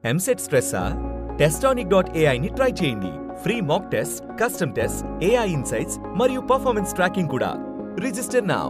EAMCET స్ట్రెస్సా? Testonic.ai ని try చేయండి. Free mock test, custom test, AI insights మరియు పర్ఫార్మెన్స్ ట్రాకింగ్ కూడా. Register now.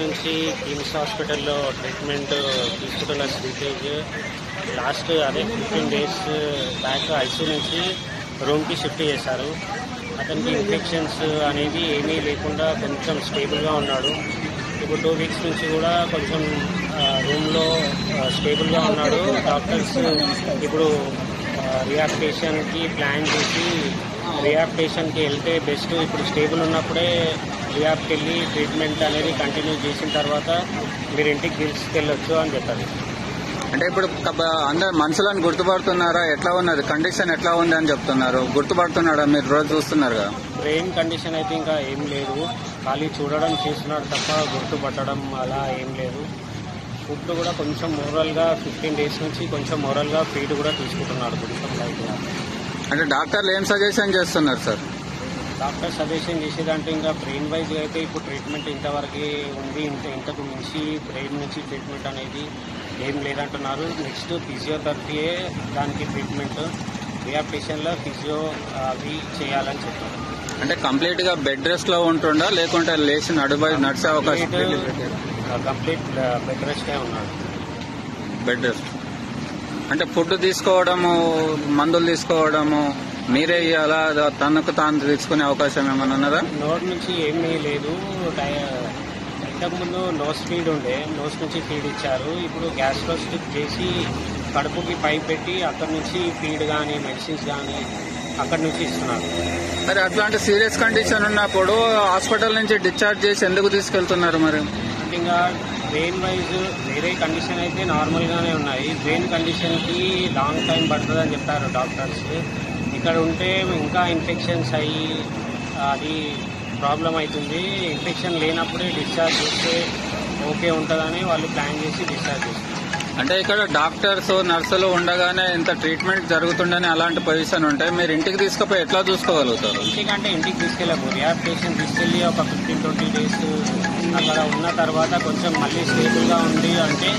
నుంచి కిమ్స్ హాస్పిటల్లో ట్రీట్మెంట్ తీసుకుంటున్న Sritej last 15 days back ICU నుంచి రూమ్కి షిఫ్ట్ చేశారు. అతనికి ఇన్ఫెక్షన్స్ అనేది ఏమీ లేకుండా కొంచెం స్టేబుల్గా ఉన్నాడు. ఇప్పుడు 2 weeks నుంచి కూడా కొంచెం రూమ్లో స్టేబుల్గా ఉన్నాడు. డాక్టర్స్ ఇప్పుడు రిహాబిలిటేషన్కి ప్లాన్ చేసి రిహాబిలిటేషన్కి వెళ్తే బెస్ట్. ఇప్పుడు స్టేబుల్ ఉన్నప్పుడే రిహాబ్కి వెళ్ళి ట్రీట్మెంట్ అనేది కంటిన్యూ చేసిన తర్వాత మీరు ఇంటికి తీసుకెళ్ళొచ్చు అని చెప్పారు. అంటే ఇప్పుడు అందరు మనుషులను గుర్తుపడుతున్నారా? ఎట్లా ఉన్నది కండిషన్, ఎట్లా ఉంది అని చెప్తున్నారు. గుర్తుపడుతున్నాడా? మీరు రోజు చూస్తున్నారు కదా. బ్రెయిన్ కండిషన్ అయితే ఇంకా ఏం లేదు, ఖాళీ చూడడం చేస్తున్నాడు తప్ప గుర్తుపట్టడం అలా ఏం లేదు. ఫుడ్ కూడా కొంచెం మోరల్గా 15 days నుంచి కొంచెం మోరల్గా ఫీడ్ కూడా తీసుకుంటున్నాడు కొంచెం లైట్గా. అంటే డాక్టర్లు ఏం సజెషన్ చేస్తున్నారు సార్? డాక్టర్ సజెషన్ చేసేదంటే ఇంకా బ్రెయిన్ వైజ్ అయితే ఇప్పుడు ట్రీట్మెంట్ ఇంతవరకే ఉంది, ఇంతకు మించి బ్రెయిన్ నుంచి ట్రీట్మెంట్ అనేది ఏం లేదంటున్నారు. నెక్స్ట్ ఫిజియోథెరపీయే దానికి ట్రీట్మెంట్. రిహాబిలిటేషన్లో ఫిజియో అవి చేయాలని చెప్పారు. అంటే కంప్లీట్గా బెడ్ రెస్ట్లో ఉంటుండా లేకుంటే లేచి నడిచే అవకాశం? కంప్లీట్ బెడ్ రెస్టే ఉన్నాడు. బెడ్ రెస్ట్ అంటే ఫుడ్ తీసుకోవడము, మందులు తీసుకోవడము మీరే అలా తనకు తాను తీసుకునే అవకాశం ఏమైనా ఉన్నదా? నోట్ నుంచి ఏమీ లేదు. ఇంతకుముందు నోస్ ఫీడ్ ఉండే, నోస్ నుంచి ఫీడ్ ఇచ్చారు. ఇప్పుడు గ్యాస్ట్రో స్ట్రిప్ చేసి కడుపుకి పైప్ పెట్టి అక్కడి నుంచి ఫీడ్ కానీ మెడిసిన్స్ కానీ అక్కడి నుంచి ఇస్తున్నారు. మరి అట్లాంటి సీరియస్ కండిషన్ ఉన్నప్పుడు హాస్పిటల్ నుంచి డిశ్చార్జ్ చేసి ఎందుకు తీసుకెళ్తున్నారు? మరి అంటే ఇంకా బ్రెయిన్ వైజ్ వేరే కండిషన్ అయితే నార్మల్గానే ఉన్నాయి. బ్రెయిన్ కండిషన్కి లాంగ్ టైం పడుతుందని చెప్పారు డాక్టర్స్. ఇక్కడ ఉంటే ఇంకా ఇన్ఫెక్షన్స్ అయ్యి అది ప్రాబ్లం అవుతుంది. ఇన్ఫెక్షన్ లేనప్పుడే డిశ్చార్జ్ చేస్తే ఓకే ఉంటుందని వాళ్ళు ప్లాన్ చేసి డిశ్చార్జ్ చేస్తారు. అంటే ఇక్కడ డాక్టర్స్ నర్సులు ఉండగానే ఇంత ట్రీట్మెంట్ జరుగుతుండని అలాంటి పొజిషన్ ఉంటే మీరు ఇంటికి తీసుకుపోయి ఎట్లా చూసుకోగలుగుతారు? ఇంటికంటే ఇంటికి తీసుకెళ్ళము. రిహాబిలిటేషన్ తీసుకెళ్ళి ఒక 15-20 days అక్కడ ఉన్న తర్వాత కొంచెం మళ్ళీ స్టేబుల్గా ఉంది అంటే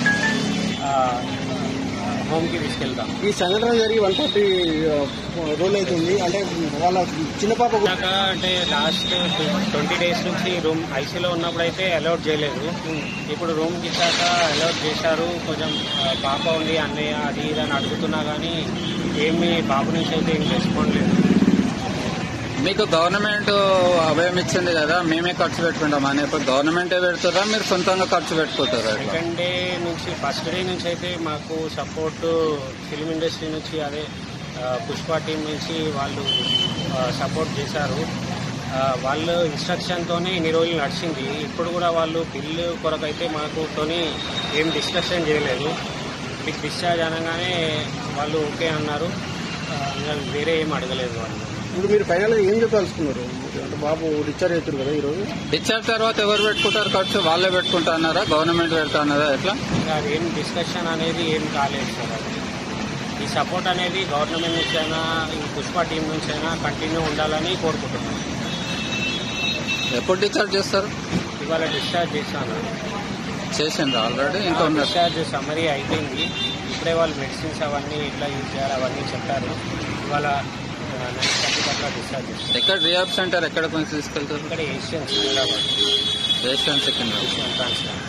హోమ్కి తీసుకెళ్తాం. ఈ సంఘటన జరిగి 140 రోజులు అవుతుంది. అంటే వాళ్ళ చిన్న పాప అంటే లాస్ట్ 20 days నుంచి రూమ్ ఐసీలో ఉన్నప్పుడు అయితే అలౌట్ చేయలేదు. ఇప్పుడు రూమ్కి ఇచ్చాక అలౌట్ చేశారు. కొంచెం పాప ఉంది అన్నయ్య అది ఇది అని అడుగుతున్నా కానీ ఏమీ బాబు నుంచి అయితే ఏం రెస్పాండ్ లేదు. మీకు గవర్నమెంట్ అభయం ఇచ్చింది కదా, మేమే ఖర్చు పెట్టుకుంటాం అని. ఇప్పుడు గవర్నమెంటే పెడుతుందా మీరు సొంతంగా ఖర్చు పెట్టుకుంటారా? సెకండ్ డే నుంచి ఫస్ట్ డే నుంచి అయితే మాకు సపోర్ట్ ఫిల్మ్ ఇండస్ట్రీ నుంచి అదే పుష్ప టీం నుంచి వాళ్ళు సపోర్ట్ చేశారు. వాళ్ళు ఇన్స్ట్రక్షన్తోనే ఇన్ని రోజులు నడిచింది. ఇప్పుడు కూడా వాళ్ళు బిల్లు కొరకైతే మాకుతోని ఏం డిస్కషన్ చేయలేదు. మీకు డిశ్చార్జ్ అనగానే వాళ్ళు ఓకే అన్నారు. వేరే ఏం అడగలేదు వాళ్ళు. ఇప్పుడు మీరు ఫైనల్ ఏం చెప్పాల్సుకున్నారు? అంటే బాబు డిశ్చార్జ్ అవుతారు కదా ఈరోజు. డిశ్చార్జ్ తర్వాత ఎవరు పెట్టుకుంటారు ఖర్చు? వాళ్ళే పెట్టుకుంటా అన్నారా, గవర్నమెంట్ పెడతా అన్నారా, ఎట్లా? అదేం డిస్కషన్ అనేది ఏం కాలేదు సార్. అది ఈ సపోర్ట్ అనేది గవర్నమెంట్ నుంచి అయినా ఈ పుష్ప టీం నుంచి అయినా కంటిన్యూ ఉండాలని కోరుకుంటున్నాను. ఎప్పుడు డిశ్చార్జ్ చేస్తారు? ఇవాళ డిశ్చార్జ్ చేస్తాను. చేసిండ్రు ఆల్రెడీ ఇంకా ఉన్నారు. డిశ్చార్జ్ సమ్మరీ అయిపోయింది. ఇప్పుడే వాళ్ళు మెడిసిన్స్ అవన్నీ ఎట్లా యూజ్ చేయాలి అవన్నీ చెప్పారు. ఇవాళ 9:30 అట్లా డిశ్చార్జ్ చేస్తారు. ఎక్కడ రిహాబ్ సెంటర్ ఎక్కడ కొంచెం తీసుకెళ్తారు? ఇక్కడ Asian Secunderabad Asian second transfer.